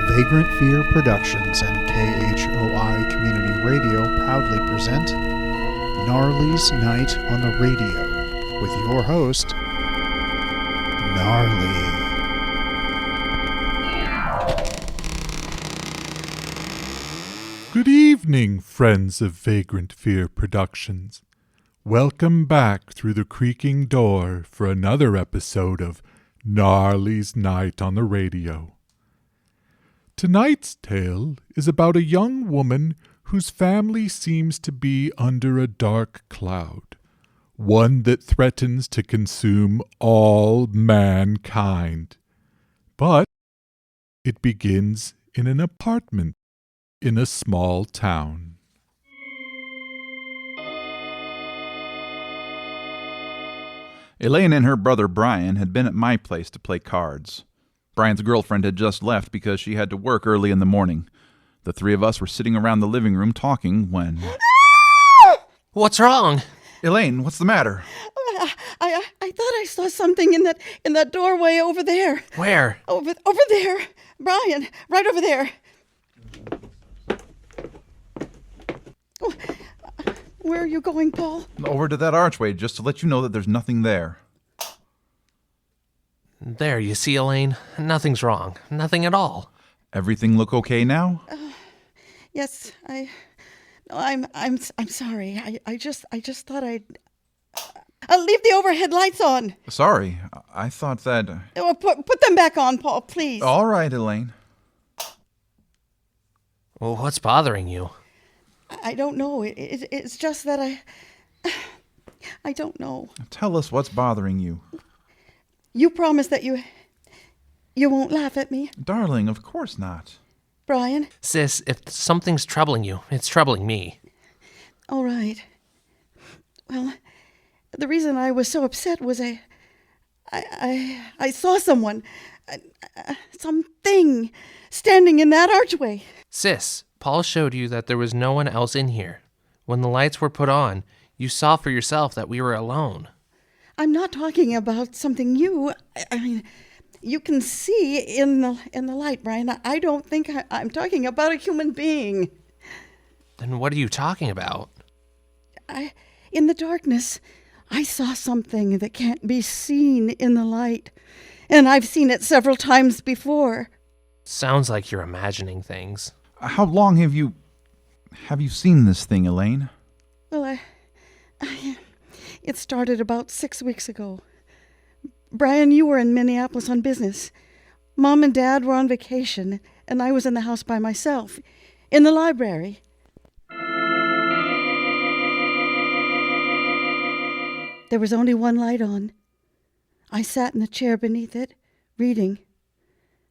Vagrant Fear Productions and KHOI Community Radio proudly present Gnarly's Night on the Radio with your host, Gnarly. Good evening, friends of Vagrant Fear Productions. Welcome back through the creaking door for another episode of Gnarly's Night on the Radio. Tonight's tale is about a young woman whose family seems to be under a dark cloud, one that threatens to consume all mankind. But it begins in an apartment in a small town. Elaine and her brother Brian had been at my place to play cards. Brian's girlfriend had just left because she had to work early in the morning. The three of us were sitting around the living room talking when... What's wrong? Elaine, what's the matter? I thought I saw something in that doorway over there. Where? Over there. Brian, right over there. Oh, where are you going, Paul? Over to that archway, just to let you know that there's nothing there. There, you see, Elaine? Nothing's wrong. Nothing at all. Everything look okay now? Yes, I'm sorry. I just thought I'll leave the overhead lights on. Sorry, I thought that... Well, put them back on, Paul, please. All right, Elaine. Well, what's bothering you? I don't know. It's just that I don't know. Tell us what's bothering you. You promise that you won't laugh at me? Darling, of course not. Brian? Sis, if something's troubling you, it's troubling me. All right. Well, the reason I was so upset was I saw someone, something, standing in that archway. Sis, Paul showed you that there was no one else in here. When the lights were put on, you saw for yourself that we were alone. I'm not talking about something I mean, you can see in the light, Brian. I don't think I'm talking about a human being. Then what are you talking about? In the darkness, I saw something that can't be seen in the light. And I've seen it several times before. Sounds like you're imagining things. How long have you seen this thing, Elaine? Well, it started about 6 weeks ago. Brian, you were in Minneapolis on business. Mom and Dad were on vacation, and I was in the house by myself, in the library. There was only one light on. I sat in the chair beneath it, reading.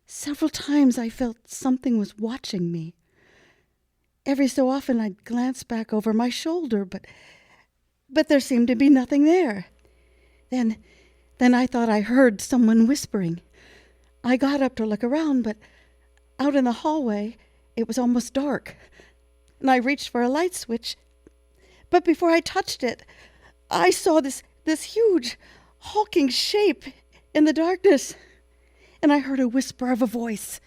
Several times I felt something was watching me. Every so often I'd glance back over my shoulder, but there seemed to be nothing there. Then I thought I heard someone whispering. I got up to look around, but out in the hallway, it was almost dark. And I reached for a light switch. But before I touched it, I saw this huge, hulking shape in the darkness. And I heard a whisper of a voice.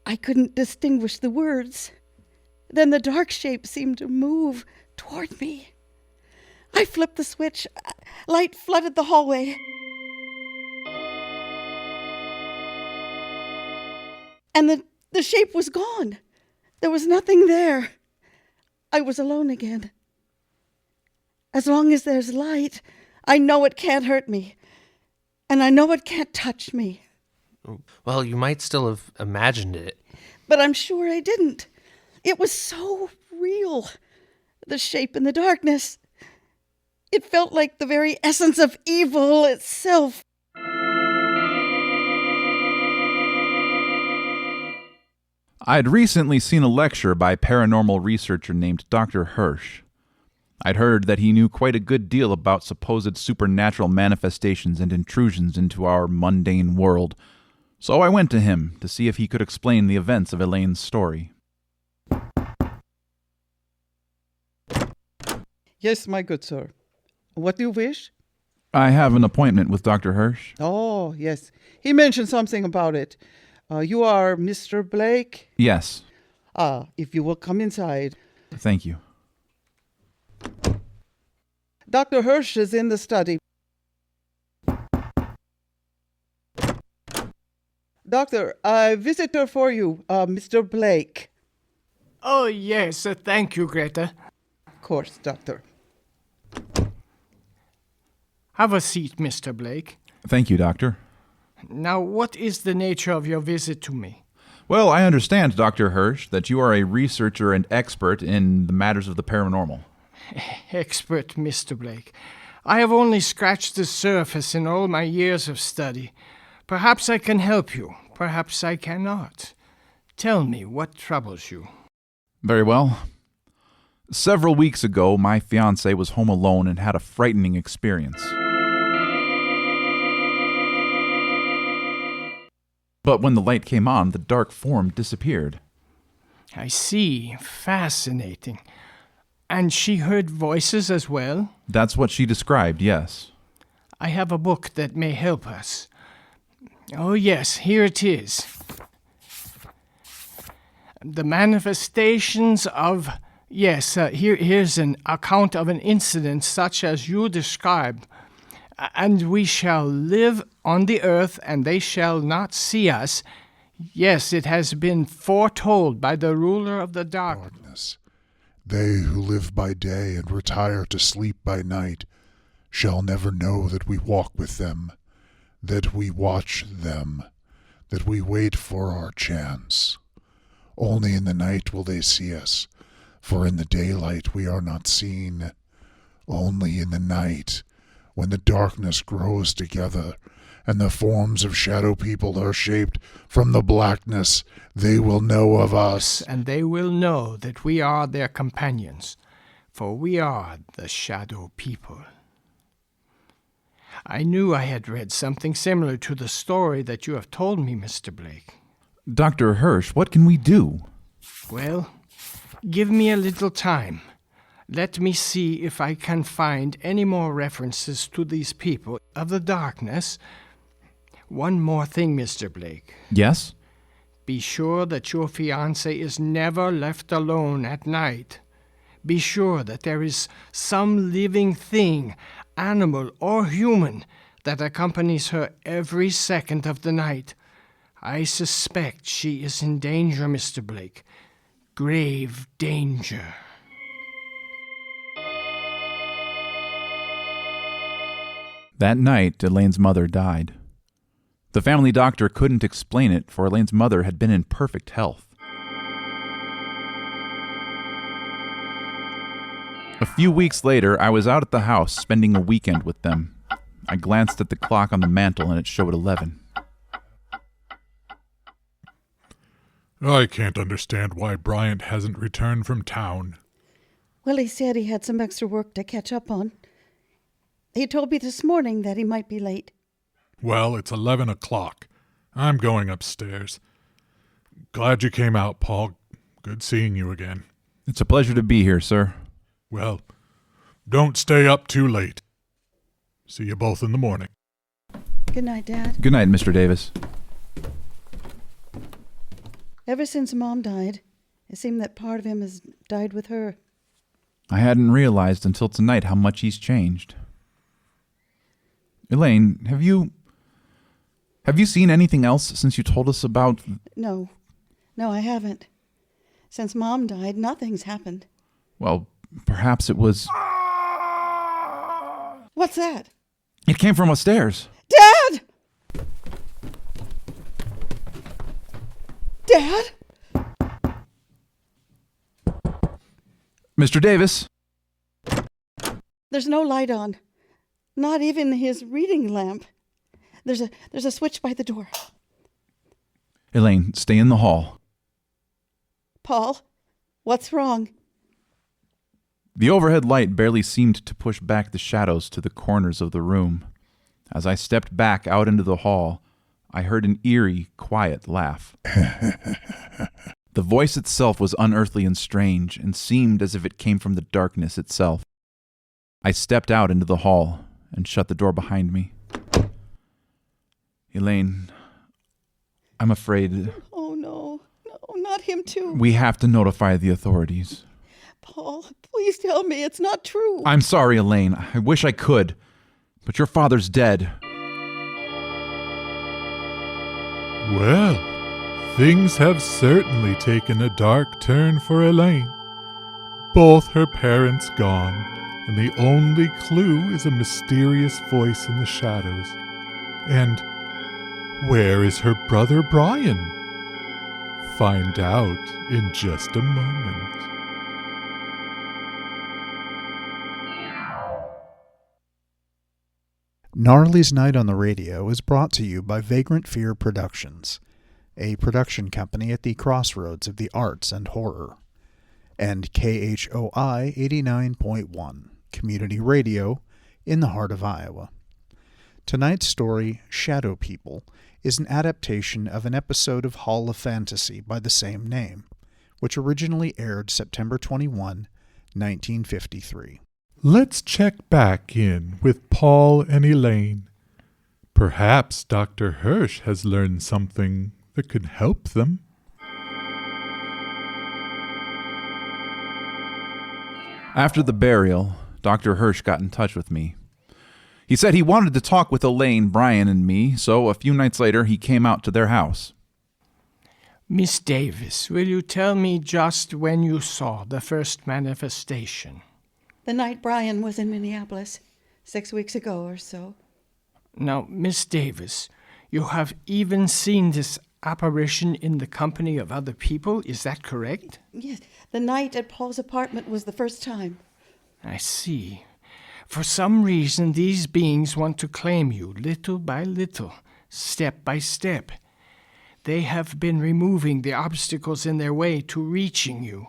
I couldn't distinguish the words. Then the dark shape seemed to move toward me. I flipped the switch. Light flooded the hallway. And the shape was gone. There was nothing there. I was alone again. As long as there's light, I know it can't hurt me. And I know it can't touch me. Well, you might still have imagined it. But I'm sure I didn't. It was so real. The shape in the darkness. It felt like the very essence of evil itself. I'd recently seen a lecture by a paranormal researcher named Dr. Hirsch. I'd heard that he knew quite a good deal about supposed supernatural manifestations and intrusions into our mundane world, so I went to him to see if he could explain the events of Elaine's story. Yes, my good sir. What do you wish? I have an appointment with Dr. Hirsch. Oh, yes. He mentioned something about it. You are Mr. Blake? Yes, If you will come inside. thank you. Dr. Hirsch is in the study. Doctor, a visitor for you, Mr. Blake. Oh, yes, thank you, Greta. Of course, Doctor. Have a seat, Mr. Blake. Thank you, Doctor. Now, what is the nature of your visit to me? Well, I understand, Dr. Hirsch, that you are a researcher and expert in the matters of the paranormal. Expert, Mr. Blake. I have only scratched the surface in all my years of study. Perhaps I can help you. Perhaps I cannot. Tell me what troubles you. Very well. Several weeks ago, my fiancée was home alone and had a frightening experience. But when the light came on, the dark form disappeared. I see. Fascinating. And she heard voices as well? That's what she described, yes. I have a book that may help us. Oh, yes, here it is. The manifestations of... Yes, here's an account of an incident such as you describe. And we shall live on the earth, and they shall not see us. Yes, it has been foretold by the ruler of the darkness. They who live by day and retire to sleep by night shall never know that we walk with them, that we watch them, that we wait for our chance. Only in the night will they see us, for in the daylight we are not seen. Only in the night, when the darkness grows together, and the forms of shadow people are shaped from the blackness, they will know of us. And they will know that we are their companions, for we are the shadow people. I knew I had read something similar to the story that you have told me, Mr. Blake. Dr. Hirsch, what can we do? Well, give me a little time. Let me see if I can find any more references to these people of the darkness. One more thing, Mr. Blake. Yes? Be sure that your fiancé is never left alone at night. Be sure that there is some living thing, animal or human, that accompanies her every second of the night. I suspect she is in danger, Mr. Blake. Grave danger. That night, Elaine's mother died. The family doctor couldn't explain it, for Elaine's mother had been in perfect health. A few weeks later, I was out at the house spending a weekend with them. I glanced at the clock on the mantel and it showed 11. I can't understand why Bryant hasn't returned from town. Well, he said he had some extra work to catch up on. He told me this morning that he might be late. Well, it's 11 o'clock. I'm going upstairs. Glad you came out, Paul. Good seeing you again. It's a pleasure to be here, sir. Well, don't stay up too late. See you both in the morning. Good night, Dad. Good night, Mr. Davis. Ever since Mom died, it seemed that part of him has died with her. I hadn't realized until tonight how much he's changed. Elaine, have you seen anything else since you told us about... No, I haven't. Since Mom died, nothing's happened. Well, perhaps it was... What's that? It came from upstairs. Dad! Dad? Mr. Davis? There's no light on. Not even his reading lamp. There's a switch by the door. Elaine, stay in the hall. Paul, what's wrong? The overhead light barely seemed to push back the shadows to the corners of the room. As I stepped back out into the hall, I heard an eerie, quiet laugh. The voice itself was unearthly and strange, and seemed as if it came from the darkness itself. I stepped out into the hall and shut the door behind me. Elaine, I'm afraid Oh, no. No, not him, too. we have to notify the authorities. Paul, please tell me it's not true. I'm sorry, Elaine. I wish I could. But your father's dead. Well, things have certainly taken a dark turn for Elaine. Both her parents gone, and the only clue is a mysterious voice in the shadows. And where is her brother Brian? Find out in just a moment. Gnarly's Night on the Radio is brought to you by Vagrant Fear Productions, a production company at the crossroads of the arts and horror, and KHOI 89.1, community radio in the heart of Iowa. Tonight's story, Shadow People, is an adaptation of an episode of Hall of Fantasy by the same name, which originally aired September 21, 1953. Let's check back in with Paul and Elaine. Perhaps Dr. Hirsch has learned something that could help them. After the burial, Dr. Hirsch got in touch with me. He said he wanted to talk with Elaine, Brian, and me, so a few nights later he came out to their house. Miss Davis, will you tell me just when you saw the first manifestation? The night Brian was in Minneapolis, 6 weeks ago or so. Now, Miss Davis, you have even seen this apparition in the company of other people, is that correct? Yes, the night at Paul's apartment was the first time. I see. For some reason, these beings want to claim you little by little, step by step. They have been removing the obstacles in their way to reaching you.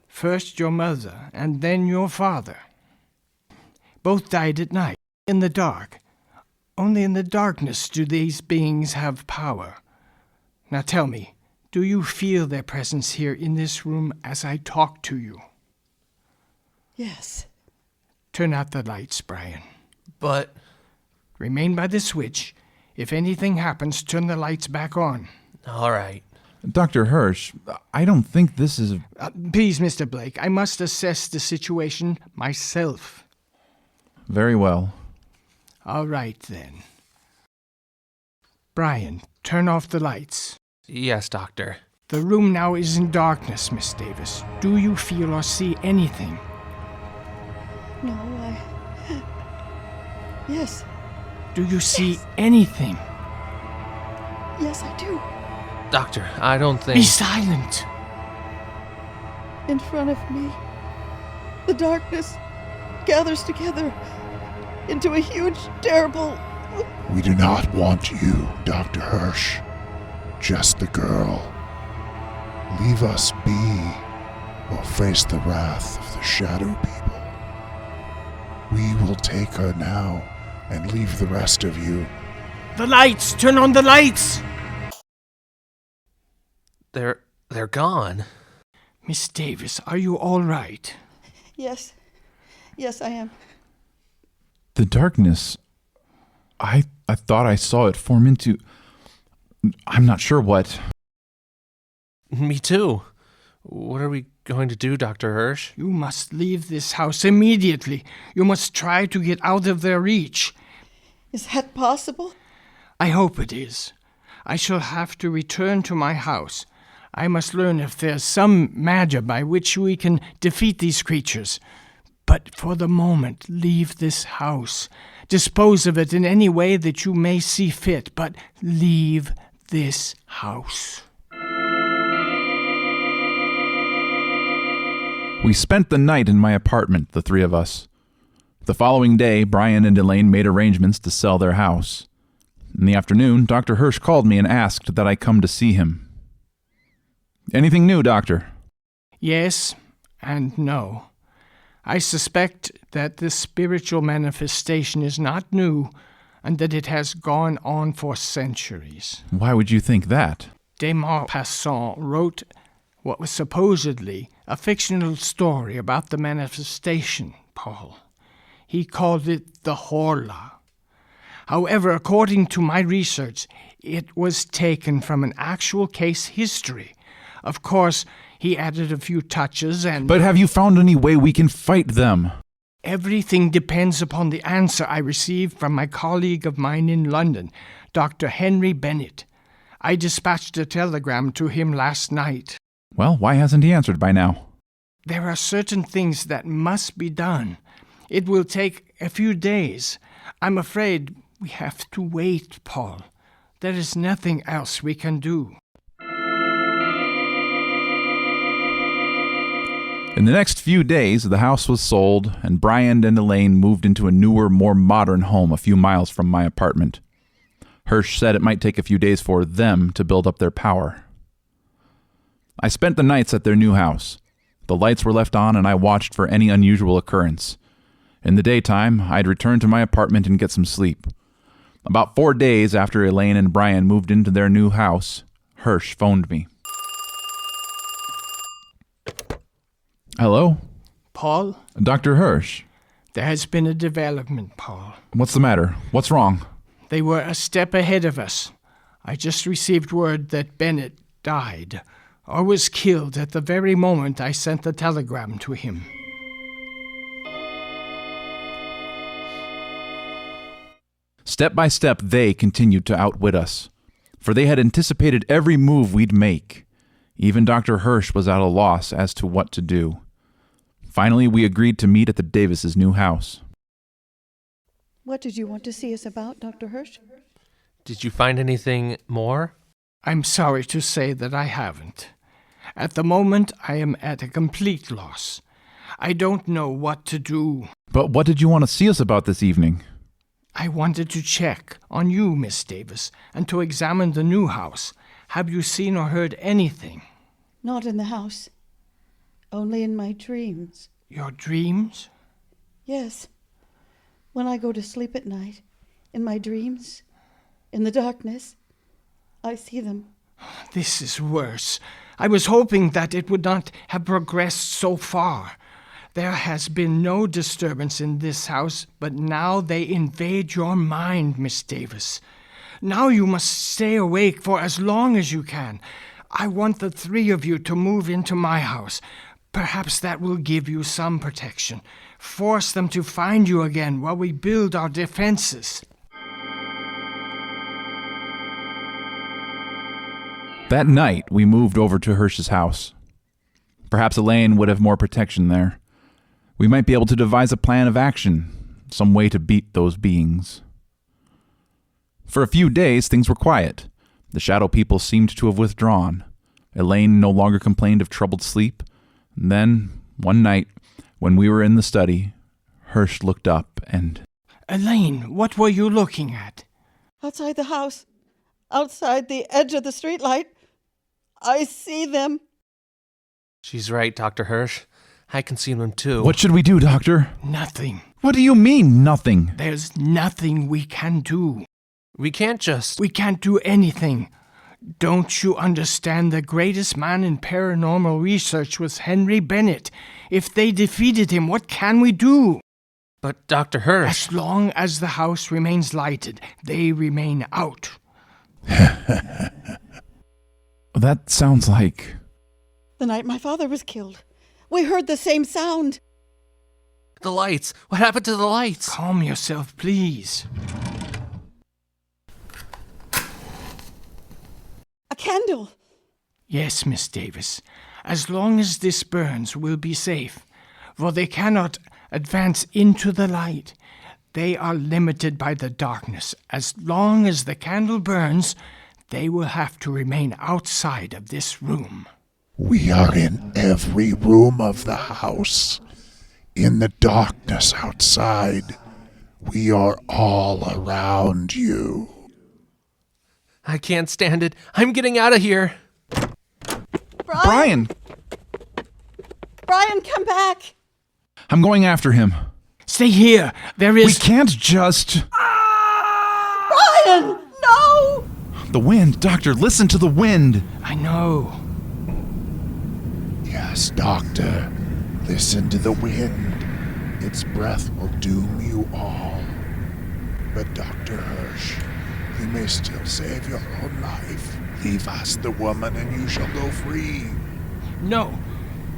First your mother, and then your father. Both died at night, in the dark. Only in the darkness do these beings have power. Now tell me, do you feel their presence here in this room as I talk to you? Yes. Turn out the lights, Brian. But Remain by the switch. If anything happens, turn the lights back on. all right. Dr. Hirsch, I don't think this is... Please, Mr. Blake, I must assess the situation myself. Very well. All right, then. Brian, turn off the lights. Yes, Doctor. The room now is in darkness, Miss Davis. Do you feel or see anything? No, Yes. Do you see anything? Yes, I do. Doctor, I don't think... Be silent! In front of me, the darkness gathers together into a huge, terrible... We do not want you, Dr. Hirsch. Just the girl. Leave us be, or face the wrath of the Shadow People. We will take her now and leave the rest of you. The lights! Turn on the lights! They're gone. Miss Davis, are you all right? Yes. Yes, I am. The darkness... I thought I saw it form into... I'm not sure what. Me too. What are we going to do, Dr. Hirsch? You must leave this house immediately. You must try to get out of their reach. Is that possible? I hope it is. I shall have to return to my house. I must learn if there's some magic by which we can defeat these creatures. But for the moment, leave this house. Dispose of it in any way that you may see fit, but leave this house. We spent the night in my apartment, the three of us. The following day, Brian and Elaine made arrangements to sell their house. In the afternoon, Dr. Hirsch called me and asked that I come to see him. Anything new, Doctor? Yes and no. I suspect that this spiritual manifestation is not new and that it has gone on for centuries. Why would you think that? De Maupassant wrote what was supposedly a fictional story about the manifestation, Paul. He called it the Horla. However, according to my research, It was taken from an actual case history. Of course, he added a few touches and... But have you found any way we can fight them? Everything depends upon the answer I received from my colleague of mine in London, Dr. Henry Bennett. I dispatched a telegram to him last night. Well, why hasn't he answered by now? There are certain things that must be done. It will take a few days. I'm afraid we have to wait, Paul. There is nothing else we can do. In the next few days, the house was sold, and Brian and Elaine moved into a newer, more modern home a few miles from my apartment. Hirsch said it might take a few days for them to build up their power. I spent the nights at their new house. The lights were left on, and I watched for any unusual occurrence. In the daytime, I'd return to my apartment and get some sleep. About 4 days after Elaine and Brian moved into their new house, Hirsch phoned me. Hello? Paul? Dr. Hirsch. There has been a development, Paul. What's the matter? What's wrong? They were a step ahead of us. I just received word that Bennett died, or was killed at the very moment I sent the telegram to him. Step by step, they continued to outwit us, for they had anticipated every move we'd make. Even Dr. Hirsch was at a loss as to what to do. Finally, we agreed to meet at the Davises' new house. What did you want to see us about, Dr. Hirsch? Did you find anything more? I'm sorry to say that I haven't. At the moment, I am at a complete loss. I don't know what to do. But what did you want to see us about this evening? I wanted to check on you, Miss Davis, and to examine the new house. Have you seen or heard anything? Not in the house. Only in my dreams. Your dreams? Yes. When I go to sleep at night, in my dreams, in the darkness, I see them. This is worse. I was hoping that it would not have progressed so far. There has been no disturbance in this house, but now they invade your mind, Miss Davis. Now you must stay awake for as long as you can. I want the three of you to move into my house. Perhaps that will give you some protection. Force them to find you again while we build our defenses. That night, we moved over to Hirsch's house. Perhaps Elaine would have more protection there. We might be able to devise a plan of action, some way to beat those beings. For a few days, things were quiet. The shadow people seemed to have withdrawn. Elaine no longer complained of troubled sleep. And then, one night, when we were in the study, Hirsch looked up and... Elaine, what were you looking at? Outside the house, outside the edge of the streetlight, I see them. She's right, Dr. Hirsch. I can see them too. What should we do, Doctor? Nothing. What do you mean, nothing? There's nothing we can do. We can't just... We can't do anything. Don't you understand? The greatest man in paranormal research was Henry Bennett. If they defeated him, what can we do? But Dr. Hirsch... As long as the house remains lighted, they remain out. That sounds like... The night my father was killed, we heard the same sound. The lights! What happened to the lights? Calm yourself, please. A candle. Yes, Miss Davis. As long as this burns, we'll be safe. For they cannot advance into the light. They are limited by the darkness. As long as the candle burns, they will have to remain outside of this room. We are in every room of the house. In the darkness outside. We are all around you. I can't stand it. I'm getting out of here. Brian! Brian, come back. I'm going after him. Stay here. There is... We can't just... Brian, no! The wind, Doctor, listen to the wind. I know. Yes, Doctor. Listen to the wind. Its breath will doom you all. But Dr. Hirsch, You may still save your own life. Leave us the woman and you shall go free. No,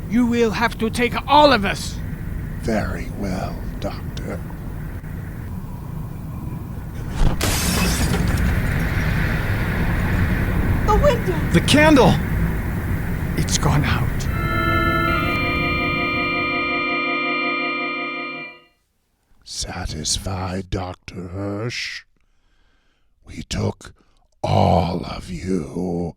you will have to take all of us. Very well, Doctor. The window! The candle! It's gone out. Satisfied, Dr. Hirsch? We took all of you,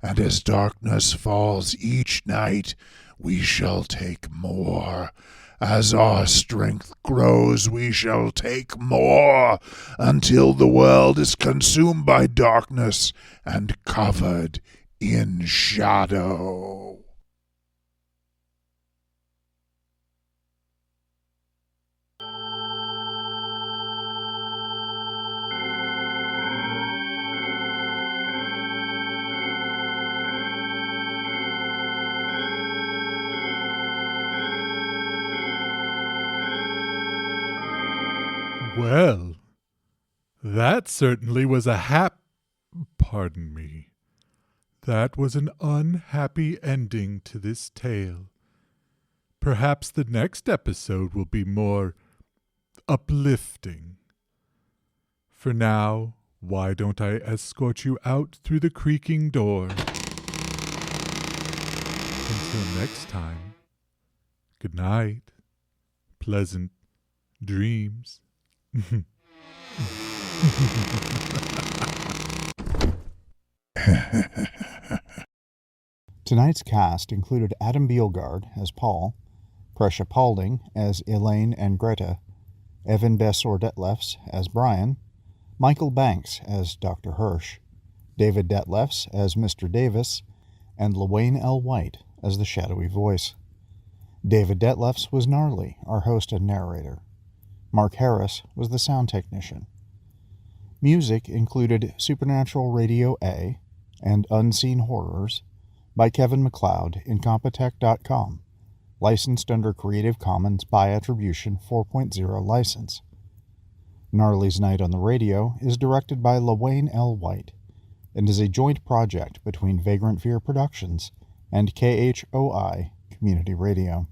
and as darkness falls each night, we shall take more. As our strength grows, we shall take more, until the world is consumed by darkness and covered in shadow. Well, that certainly was pardon me. That was an unhappy ending to this tale. Perhaps the next episode will be more uplifting. For now, why don't I escort you out through the creaking door? Until next time, good night, pleasant dreams. Tonight's cast included Adam Bielgard as Paul, Prescia Paulding as Elaine and Greta, Evan Bessor-Detlefs as Brian, Michael Banks as Dr. Hirsch, David Detlefs as Mr. Davis, and LaWayne L. White as the shadowy voice. David Detlefs was Gnarly, our host and narrator. Mark Harris was the sound technician. Music included Supernatural Radio A and Unseen Horrors by Kevin MacLeod, Incompetech.com, licensed under Creative Commons by Attribution 4.0 license. Gnarly's Night on the Radio is directed by LaWayne L. White and is a joint project between Vagrant Fear Productions and KHOI Community Radio.